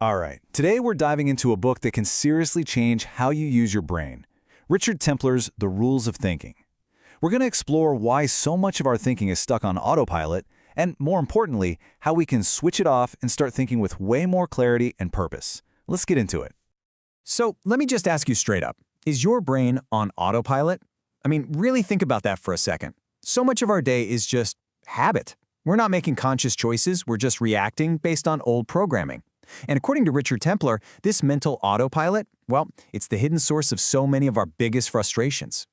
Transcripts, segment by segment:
All right, today we're diving into a book that can seriously change how you use your brain. Richard Templer's The Rules of Thinking. We're going to explore why so much of our thinking is stuck on autopilot, and more importantly, how we can switch it off and start thinking with way more clarity and purpose. Let's get into it. So let me just ask you straight up. Is your brain on autopilot? I mean, really think about that for a second. So much of our day is just habit. We're not making conscious choices, we're just reacting based on old programming. And according to Richard Templer, this mental autopilot, well, it's the hidden source of so many of our biggest frustrations.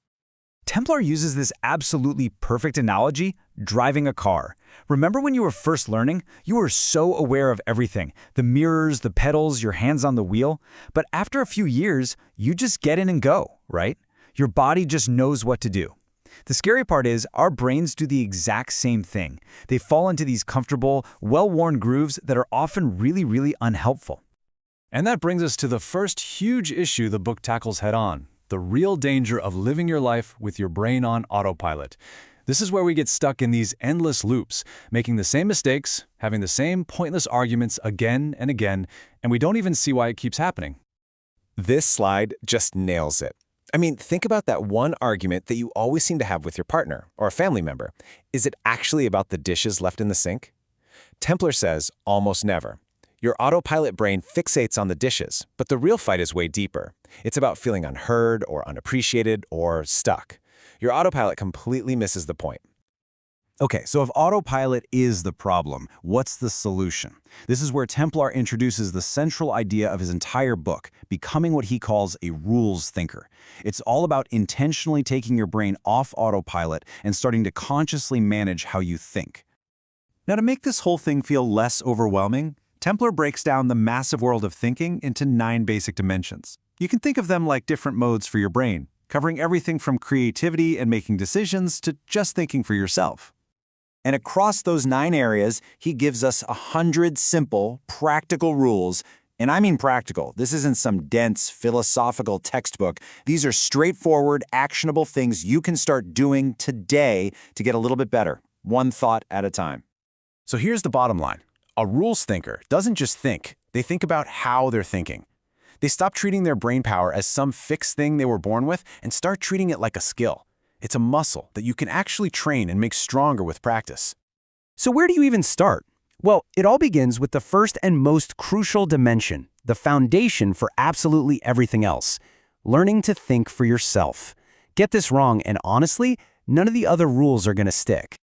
Templer uses this absolutely perfect analogy, driving a car. Remember when you were first learning? You were so aware of everything, the mirrors, the pedals, your hands on the wheel. But after a few years, you just get in and go, right? Your body just knows what to do. The scary part is our brains do the exact same thing. They fall into these comfortable, well-worn grooves that are often really unhelpful. And that brings us to the first huge issue the book tackles head-on, the real danger of living your life with your brain on autopilot. This is where we get stuck in these endless loops, making the same mistakes, having the same pointless arguments again and again, and we don't even see why it keeps happening. This slide just nails it. I mean, think about that one argument that you always seem to have with your partner or a family member. Is it actually about the dishes left in the sink? Templer says, almost never. Your autopilot brain fixates on the dishes, but the real fight is way deeper. It's about feeling unheard or unappreciated or stuck. Your autopilot completely misses the point. Okay, so if autopilot is the problem, what's the solution? This is where Templer introduces the central idea of his entire book, becoming what he calls a rules thinker. It's all about intentionally taking your brain off autopilot and starting to consciously manage how you think. Now, to make this whole thing feel less overwhelming, Templer breaks down the massive world of thinking into 9 basic dimensions. You can think of them like different modes for your brain, covering everything from creativity and making decisions to just thinking for yourself. And across those 9 areas, he gives us 100 simple, practical rules. And I mean practical. This isn't some dense, philosophical textbook. These are straightforward, actionable things you can start doing today to get a little bit better, one thought at a time. So here's the bottom line. A rules thinker doesn't just think. They think about how they're thinking. They stop treating their brain power as some fixed thing they were born with and start treating it like a skill. It's a muscle that you can actually train and make stronger with practice. So where do you even start? Well, it all begins with the first and most crucial dimension, the foundation for absolutely everything else, learning to think for yourself. Get this wrong, and honestly, none of the other rules are going to stick.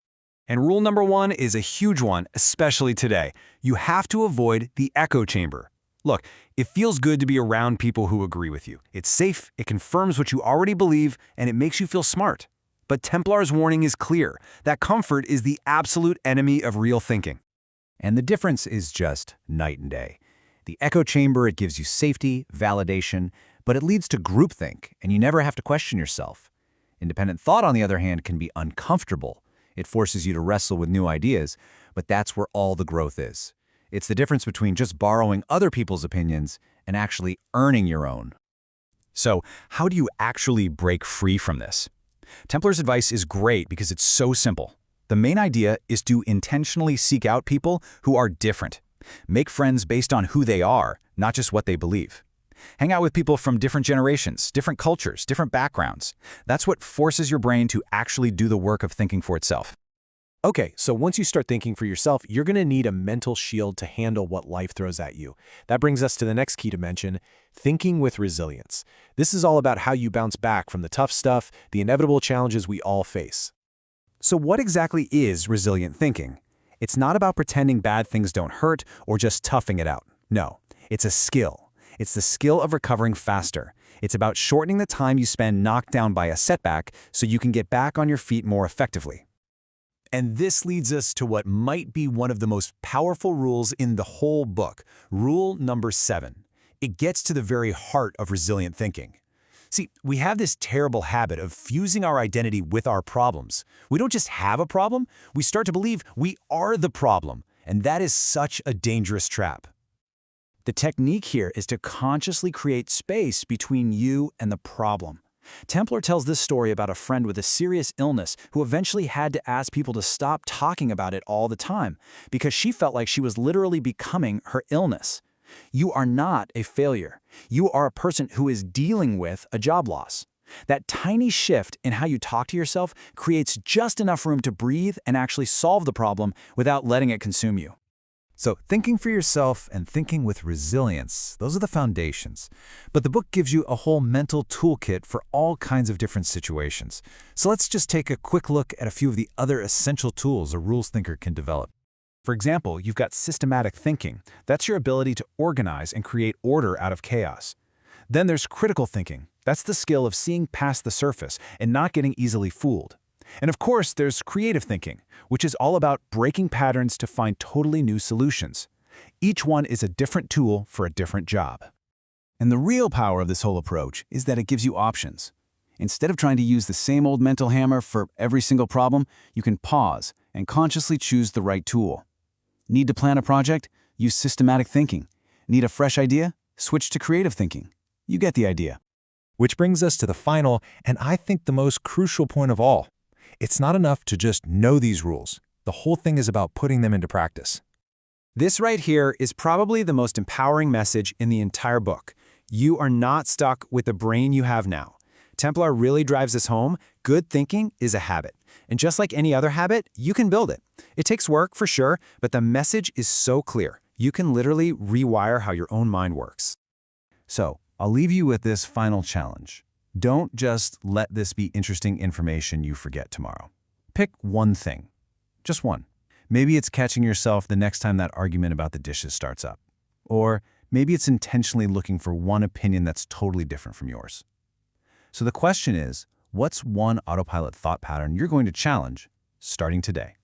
And rule number 1 is a huge one, especially today. You have to avoid the echo chamber. Look, it feels good to be around people who agree with you. It's safe, it confirms what you already believe, and it makes you feel smart. But Templer's warning is clear, that comfort is the absolute enemy of real thinking. And the difference is just night and day. The echo chamber, it gives you safety, validation, but it leads to groupthink, and you never have to question yourself. Independent thought, on the other hand, can be uncomfortable. It forces you to wrestle with new ideas, but that's where all the growth is. It's the difference between just borrowing other people's opinions and actually earning your own. So, how do you actually break free from this? Templer's advice is great because it's so simple. The main idea is to intentionally seek out people who are different. Make friends based on who they are, not just what they believe. Hang out with people from different generations, different cultures, different backgrounds. That's what forces your brain to actually do the work of thinking for itself. Okay, so once you start thinking for yourself, you're going to need a mental shield to handle what life throws at you. That brings us to the next key dimension, thinking with resilience. This is all about how you bounce back from the tough stuff, the inevitable challenges we all face. So what exactly is resilient thinking? It's not about pretending bad things don't hurt or just toughing it out. No, it's a skill. It's the skill of recovering faster. It's about shortening the time you spend knocked down by a setback so you can get back on your feet more effectively. And this leads us to what might be one of the most powerful rules in the whole book, rule number 7. It gets to the very heart of resilient thinking. See, we have this terrible habit of fusing our identity with our problems. We don't just have a problem, we start to believe we are the problem, and that is such a dangerous trap. The technique here is to consciously create space between you and the problem. Templer tells this story about a friend with a serious illness who eventually had to ask people to stop talking about it all the time because she felt like she was literally becoming her illness. You are not a failure. You are a person who is dealing with a job loss. That tiny shift in how you talk to yourself creates just enough room to breathe and actually solve the problem without letting it consume you. So thinking for yourself and thinking with resilience, those are the foundations. But the book gives you a whole mental toolkit for all kinds of different situations. So let's just take a quick look at a few of the other essential tools a rules thinker can develop. For example, you've got systematic thinking. That's your ability to organize and create order out of chaos. Then there's critical thinking. That's the skill of seeing past the surface and not getting easily fooled. And of course, there's creative thinking, which is all about breaking patterns to find totally new solutions. Each one is a different tool for a different job. And the real power of this whole approach is that it gives you options. Instead of trying to use the same old mental hammer for every single problem, you can pause and consciously choose the right tool. Need to plan a project? Use systematic thinking. Need a fresh idea? Switch to creative thinking. You get the idea. Which brings us to the final, and I think the most crucial point of all. It's not enough to just know these rules. The whole thing is about putting them into practice. This right here is probably the most empowering message in the entire book. You are not stuck with the brain you have now. Templar really drives this home. Good thinking is a habit. And just like any other habit, you can build it. It takes work for sure, but the message is so clear. You can literally rewire how your own mind works. So, I'll leave you with this final challenge. Don't just let this be interesting information you forget tomorrow. Pick one thing. Just one. Maybe it's catching yourself the next time that argument about the dishes starts up. Or maybe it's intentionally looking for one opinion that's totally different from yours. So the question is, what's one autopilot thought pattern you're going to challenge starting today?